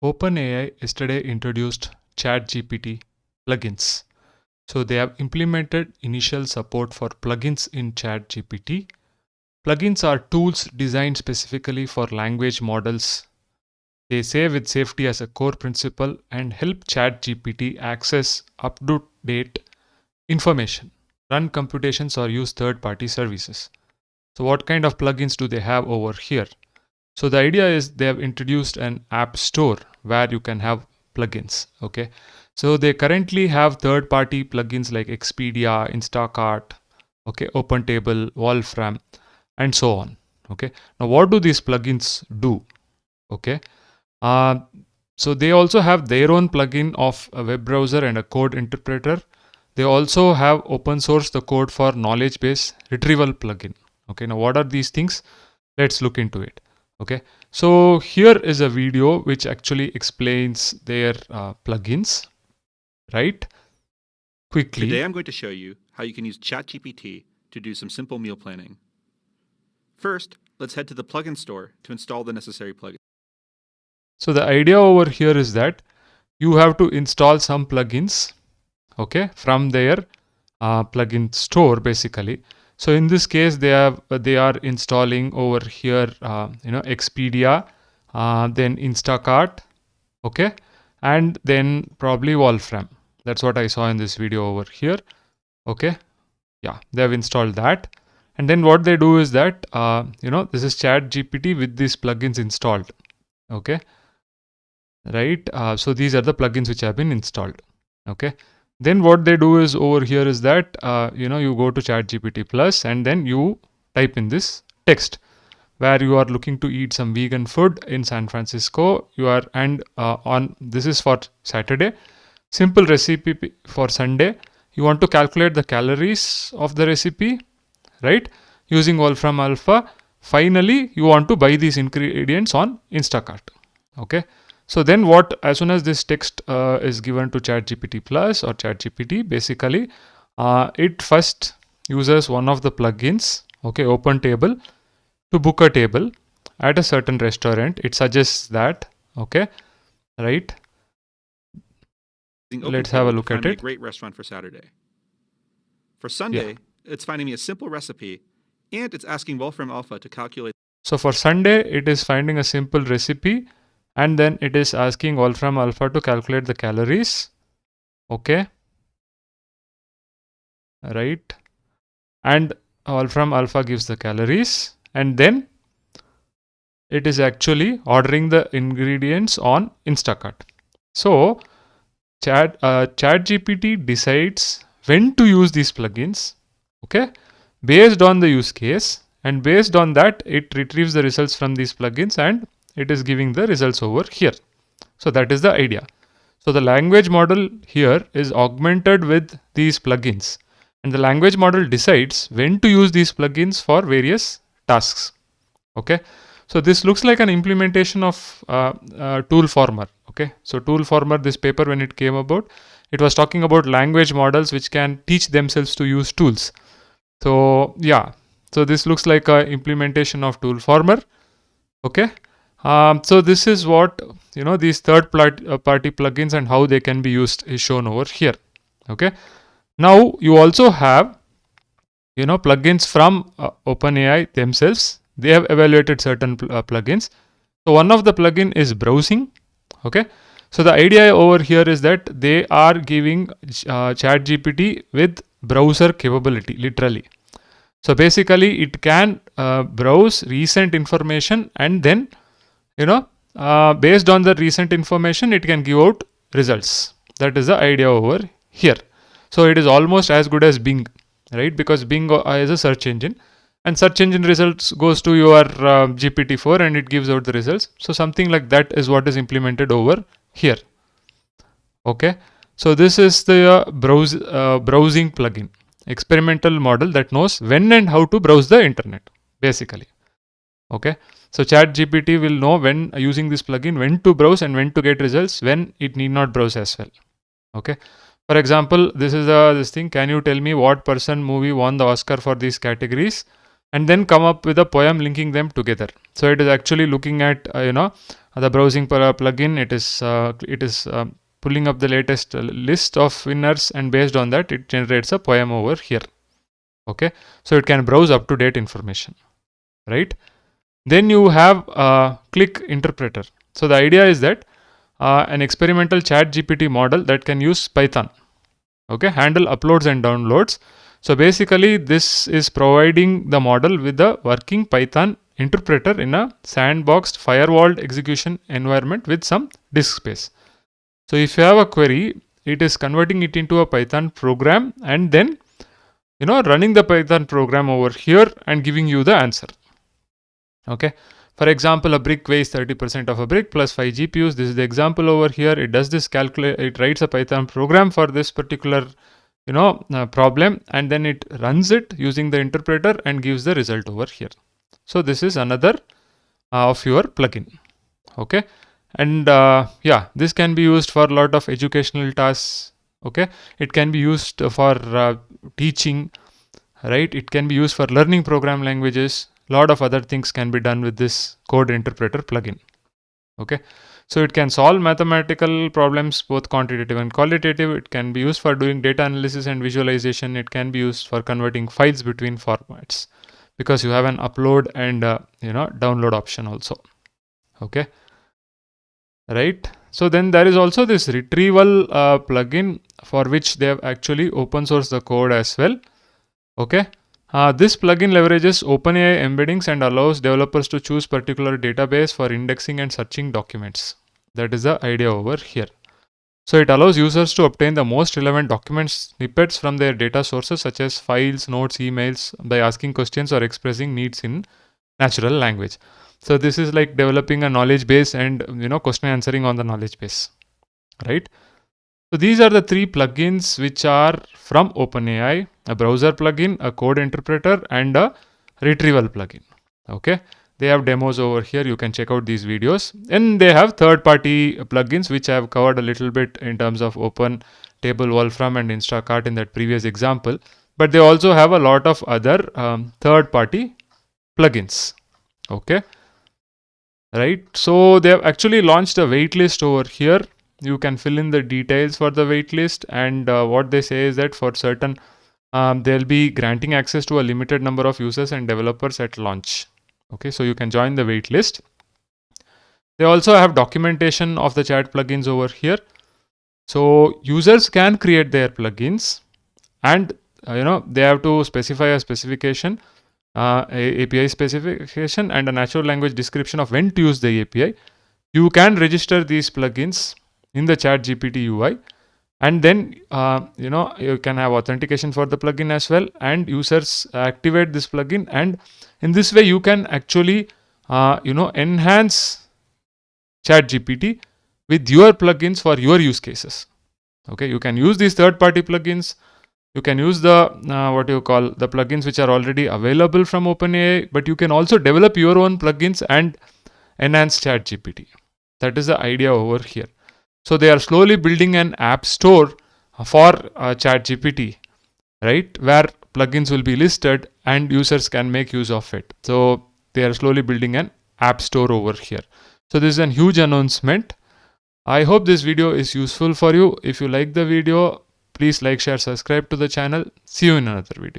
OpenAI yesterday introduced ChatGPT plugins. So they have implemented initial support for plugins in ChatGPT. Plugins are tools designed specifically for language models. They say with safety as a core principle and help ChatGPT access up-to-date information, run computations or use third-party services. So what kind of plugins do they have over here? So the idea is they have introduced an app store where you can have plugins. Okay. So they currently have third-party plugins like Expedia, Instacart, okay, OpenTable, Wolfram, and so on. Okay. Now what do these plugins do? Okay. Uh, so they also have their own plugin of a web browser and a code interpreter. They also have open source the code for knowledge base retrieval plugin. Okay. Now what are these things? Let's look into it. Okay, so here is a video which actually explains their plugins, right? Quickly. Today I'm going to show you how you can use ChatGPT to do some simple meal planning. First, let's head to the plugin store to install the necessary plugins. So the idea over here is that you have to install some plugins, okay, from their plugin store basically. So in this case, they are installing over here, Expedia, then Instacart, okay, and then probably Wolfram. That's what I saw in this video over here. Okay, yeah, they have installed that, and then what they do is that this is ChatGPT with these plugins installed. Okay, right. So these are the plugins which have been installed. Okay. Then what they do is over here is that you go to ChatGPT Plus and then you type in this text where you are looking to eat some vegan food in San Francisco. You are on this is for Saturday. Simple recipe for Sunday. You want to calculate the calories of the recipe, right? Using Wolfram Alpha. Finally, you want to buy these ingredients on Instacart. Okay. So then what, as soon as this text is given to ChatGPT Plus or ChatGPT, basically it first uses one of the plugins, okay, OpenTable, to book a table at a certain restaurant. It suggests that, okay, right? Let's have a look at it. A great restaurant for Saturday. For Sunday, it's finding me a simple recipe, and it's asking Wolfram Alpha to calculate. So for Sunday, it is finding a simple recipe, and then it is asking Wolfram Alpha to calculate the calories. Okay. Right. And Wolfram Alpha gives the calories, and then it is actually ordering the ingredients on Instacart. So ChatGPT decides when to use these plugins, okay, based on the use case, and based on that it retrieves the results from these plugins and it is giving the results over here. So that is the idea. So the language model here is augmented with these plugins, and the language model decides when to use these plugins for various tasks. Okay, so this looks like an implementation of Toolformer. Okay, so Toolformer, this paper when it came about, it was talking about language models which can teach themselves to use tools. So yeah, so this looks like a implementation of Toolformer. Okay, so this is what these third-party plugins and how they can be used is shown over here. Okay, now you also have plugins from OpenAI themselves. They have evaluated certain plugins. So one of the plugin is browsing. Okay, so the idea over here is that they are giving ChatGPT with browser capability, literally. So basically it can browse recent information, and then based on the recent information it can give out results. That is the idea over here. So it is almost as good as Bing, right? Because Bing is a search engine, and search engine results goes to your GPT-4 and it gives out the results. So something like that is what is implemented over here. Okay, so this is the browsing plugin, experimental model that knows when and how to browse the internet, basically. Okay, so ChatGPT will know when using this plugin when to browse and when to get results, when it need not browse as well. Okay, for example, this is this thing. Can you tell me what person movie won the Oscar for these categories? and then come up with a poem linking them together. So it is actually looking at the browsing plugin. It is pulling up the latest list of winners, and based on that it generates a poem over here. Okay, so it can browse up to date information, right? Then you have a click interpreter. So the idea is that an experimental ChatGPT model that can use Python, okay, handle uploads and downloads. So basically this is providing the model with a working Python interpreter in a sandboxed firewalled execution environment with some disk space. So if you have a query, it is converting it into a Python program and then running the Python program over here and giving you the answer. Okay, for example, a brick weighs 30% of a brick plus 5 GPUs. This is the example over here. It does this calculate, it writes a Python program for this particular problem, and then it runs it using the interpreter and gives the result over here. So this is another of your plugin. Okay, and yeah, this can be used for a lot of educational tasks. Okay, it can be used for teaching, right? It can be used for learning program languages. Lot of other things can be done with this code interpreter plugin. Okay, so it can solve mathematical problems, both quantitative and qualitative. It can be used for doing data analysis and visualization. It can be used for converting files between formats, because you have an upload and download option also. Okay, right? So then there is also this retrieval plugin, for which they have actually open sourced the code as well. Okay, this plugin leverages OpenAI embeddings and allows developers to choose particular database for indexing and searching documents. That is the idea over here. So it allows users to obtain the most relevant document snippets from their data sources such as files, notes, emails by asking questions or expressing needs in natural language. So this is like developing a knowledge base and question answering on the knowledge base, right? So these are the three plugins which are from OpenAI: a browser plugin, a code interpreter, and a retrieval plugin. Okay, they have demos over here. You can check out these videos. And they have third-party plugins which I have covered a little bit in terms of Open Table, Wolfram, and Instacart in that previous example. But they also have a lot of other third-party plugins. Okay, right? So they have actually launched a waitlist over here. You can fill in the details for the waitlist, and what they say is that for certain they'll be granting access to a limited number of users and developers at launch. Okay, so you can join the waitlist. They also have documentation of the chat plugins over here. So users can create their plugins, and they have to specify a specification, API specification, and a natural language description of when to use the API. You can register these plugins in the ChatGPT UI, and then you can have authentication for the plugin as well, and users activate this plugin, and in this way you can actually enhance ChatGPT with your plugins for your use cases. Okay, you can use these third-party plugins. You can use the the plugins which are already available from OpenAI, but you can also develop your own plugins and enhance ChatGPT. That is the idea over here. So they are slowly building an app store for ChatGPT, right, where plugins will be listed and users can make use of it. So they are slowly building an app store over here. So this is a huge announcement. I hope this video is useful for you. If you like the video, please like, share, subscribe to the channel. See you in another video.